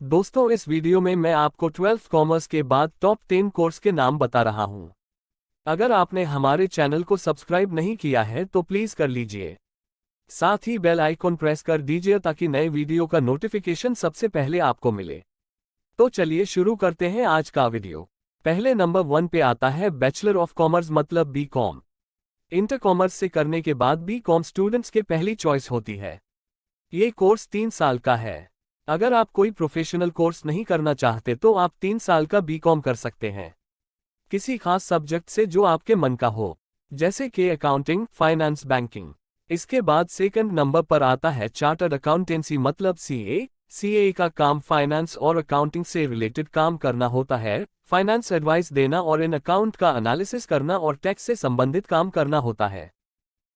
दोस्तों, इस वीडियो में मैं आपको 12th कॉमर्स के बाद टॉप 10 कोर्स के नाम बता रहा हूं। अगर आपने हमारे चैनल को सब्सक्राइब नहीं किया है तो प्लीज कर लीजिए। साथ ही बेल आइकॉन प्रेस कर दीजिए ताकि नए वीडियो का नोटिफिकेशन सबसे पहले आपको मिले। तो चलिए शुरू करते हैं आज का वीडियो। पहले नंबर 1 पे आता है बैचलर ऑफ कॉमर्स मतलब बी.कॉम। इंटर कॉमर्स से करने के बाद बी.कॉम स्टूडेंट्स के पहली चॉइस होती है। ये कोर्स 3 साल का है। अगर आप कोई प्रोफेशनल कोर्स नहीं करना चाहते तो आप 3 साल का बी.कॉम कर सकते हैं, किसी खास सब्जेक्ट से जो आपके मन का हो, जैसे कि अकाउंटिंग, फाइनेंस, बैंकिंग। इसके बाद सेकंड नंबर पर आता है चार्टर्ड अकाउंटेंसी मतलब सीए। सीए का काम फाइनेंस और अकाउंटिंग से रिलेटेड काम करना होता है। फाइनेंस एडवाइस देना और इन अकाउंट का एनालिसिस करना और टैक्स से संबंधित काम करना होता है।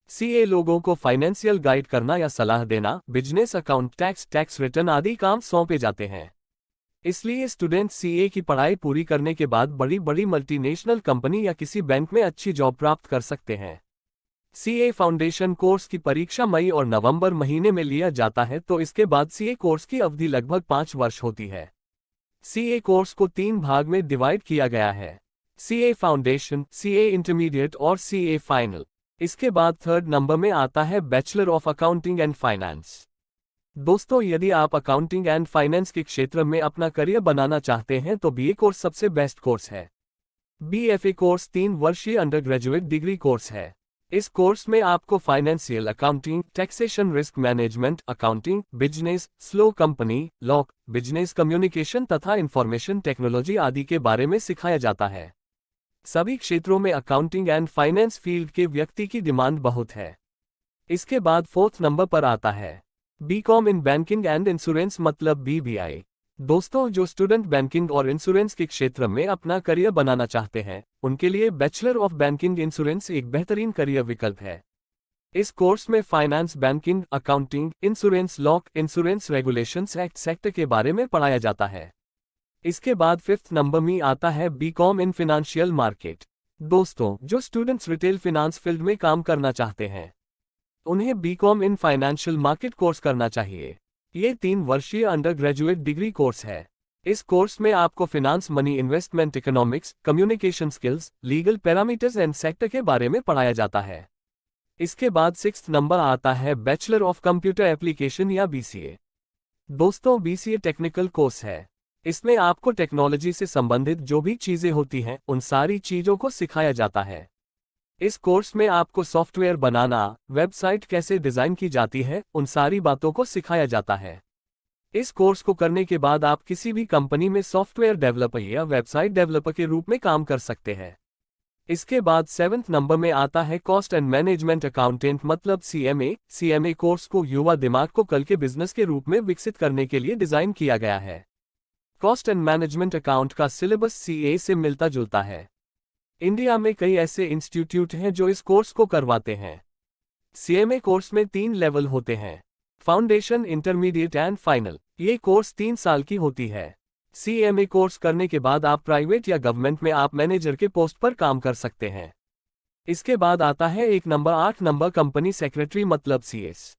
सीए लोगों को फाइनेंशियल गाइड करना या सलाह देना, बिजनेस अकाउंट, टैक्स रिटर्न आदि काम सौंपे जाते हैं। इसलिए स्टूडेंट सीए की पढ़ाई पूरी करने के बाद बड़ी बड़ी मल्टीनेशनल कंपनी या किसी बैंक में अच्छी जॉब प्राप्त कर सकते हैं। सीए फाउंडेशन कोर्स की परीक्षा मई और नवंबर महीने में लिया जाता है, तो इसके बाद सीए कोर्स की अवधि लगभग 5 वर्ष होती है। सीए कोर्स को 3 भाग में डिवाइड किया गया है: सीए फाउंडेशन, सीए इंटरमीडिएट और सीए फाइनल। इसके बाद थर्ड नंबर में आता है bachelor of accounting and finance. दोस्तों, यदि आप अकाउंटिंग एंड फाइनेंस के क्षेत्र में अपना करियर बनाना चाहते हैं तो बीए कोर्स सबसे बेस्ट कोर्स है। बीएफए कोर्स 3 वर्षीय अंडर ग्रेजुएट डिग्री कोर्स है। इस कोर्स में आपको financial accounting, taxation, risk management, accounting, business, slow company, law, business communication तथा इंफॉर्मेशन टेक्नोलॉजी आदि के बारे में सिखाया जाता है। सभी क्षेत्रों में अकाउंटिंग एंड फाइनेंस फील्ड के व्यक्ति की डिमांड बहुत है। इसके बाद फोर्थ नंबर पर आता है BCom in banking and insurance मतलब बीबीआई। दोस्तों, जो स्टूडेंट बैंकिंग और इंश्योरेंस के क्षेत्र में अपना करियर बनाना चाहते हैं, उनके लिए बैचलर ऑफ बैंकिंग इंश्योरेंस एक बेहतरीन करियर विकल्प है। इस कोर्स में finance, banking, accounting, insurance law, insurance regulations, act sector के बारे में पढ़ाया जाता है। इसके बाद फिफ्थ नंबर में आता है बी.कॉम इन फाइनेंशियल मार्केट। दोस्तों, जो स्टूडेंट्स रिटेल फिनांस फील्ड में काम करना चाहते हैं, उन्हें BCom in financial market course करना चाहिए। ये 3 वर्षीय अंडर ग्रेजुएट डिग्री कोर्स है। इस कोर्स में आपको finance, money, investment, economics, communication skills, legal parameters and sector के बारे में पढ़ाया जाता है। इसके बाद सिक्स्थ नंबर आता है बैचलर ऑफ कंप्यूटर एप्लीकेशन या बीसीए। दोस्तों, बीसीए टेक्निकल कोर्स है। इसमें आपको टेक्नोलॉजी से संबंधित जो भी चीजें होती हैं, उन सारी चीजों को सिखाया जाता है। इस कोर्स में आपको सॉफ्टवेयर बनाना, वेबसाइट कैसे डिजाइन की जाती है, उन सारी बातों को सिखाया जाता है। इस कोर्स को करने के बाद आप किसी भी कंपनी में सॉफ्टवेयर डेवलपर या वेबसाइट डेवलपर के रूप में काम कर सकते हैं। इसके बाद 7th नंबर में आता है कॉस्ट एंड मैनेजमेंट अकाउंटेंट मतलब सीएमए। सीएमए कोर्स को युवा दिमाग को कल के बिजनेस के रूप में विकसित करने के लिए डिजाइन किया गया है। कॉस्ट एंड मैनेजमेंट अकाउंट का सिलेबस सीए से मिलता जुलता है। इंडिया में कई ऐसे इंस्टीट्यूट हैं जो इस कोर्स को करवाते हैं। सीएमए कोर्स में 3 लेवल होते हैं: फाउंडेशन, इंटरमीडिएट एंड फाइनल। ये कोर्स 3 साल की होती है। सीएमए कोर्स करने के बाद आप प्राइवेट या गवर्नमेंट में आप मैनेजर के पोस्ट पर काम कर सकते हैं। इसके बाद आता है 8 नंबर कंपनी सेक्रेटरी मतलब सीएस।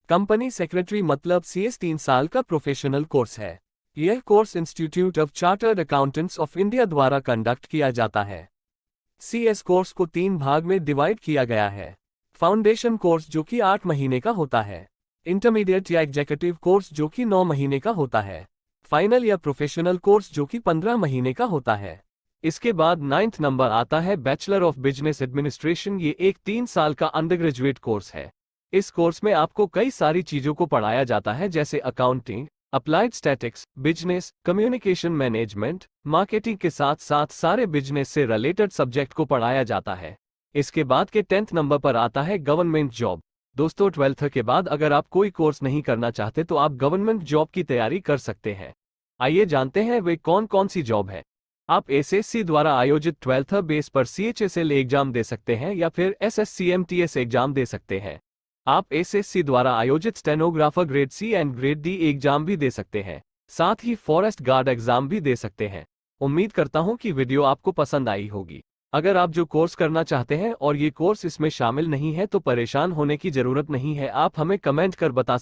कंपनी सेक्रेटरी मतलब सीएस 3 साल का प्रोफेशनल कोर्स है। यह course institute of chartered accountants of India द्वारा कंडक्ट किया जाता है। सीएस कोर्स को 3 भाग में डिवाइड किया गया है: फाउंडेशन कोर्स जो कि 8 महीने का होता है, इंटरमीडिएट या एग्जीक्यूटिव कोर्स जो कि 9 महीने का होता है, फाइनल या प्रोफेशनल कोर्स जो कि 15 महीने का होता है। इसके बाद 9th नंबर आता है बैचलर ऑफ बिजनेस एडमिनिस्ट्रेशन। ये एक 3 साल का अंडर ग्रेजुएट कोर्स है। इस कोर्स में आपको कई सारी चीजों को पढ़ाया जाता है, जैसे accounting, applied statics, business, communication management, marketing के साथ साथ सारे बिजनेस से रिलेटेड सब्जेक्ट को पढ़ाया जाता है। इसके बाद के 10th नंबर पर आता है गवर्नमेंट जॉब। दोस्तों, 12th के बाद अगर आप कोई कोर्स नहीं करना चाहते तो आप गवर्नमेंट जॉब की तैयारी कर सकते हैं। आइए जानते हैं वे कौन कौन सी जॉब है। आप एसएससी द्वारा आयोजित 12th बेस पर सीएचएसएल एग्जाम दे सकते हैं या फिर एसएससीएमटीएस एग्जाम दे सकते हैं। आप एसएससी द्वारा आयोजित stenographer grade C and grade D exam भी दे सकते हैं। साथ ही फॉरेस्ट गार्ड एग्जाम भी दे सकते हैं। उम्मीद करता हूं कि वीडियो आपको पसंद आई होगी। अगर आप जो कोर्स करना चाहते हैं और ये कोर्स इसमें शामिल नहीं है तो परेशान होने की जरूरत नहीं है, आप हमें कमेंट कर बता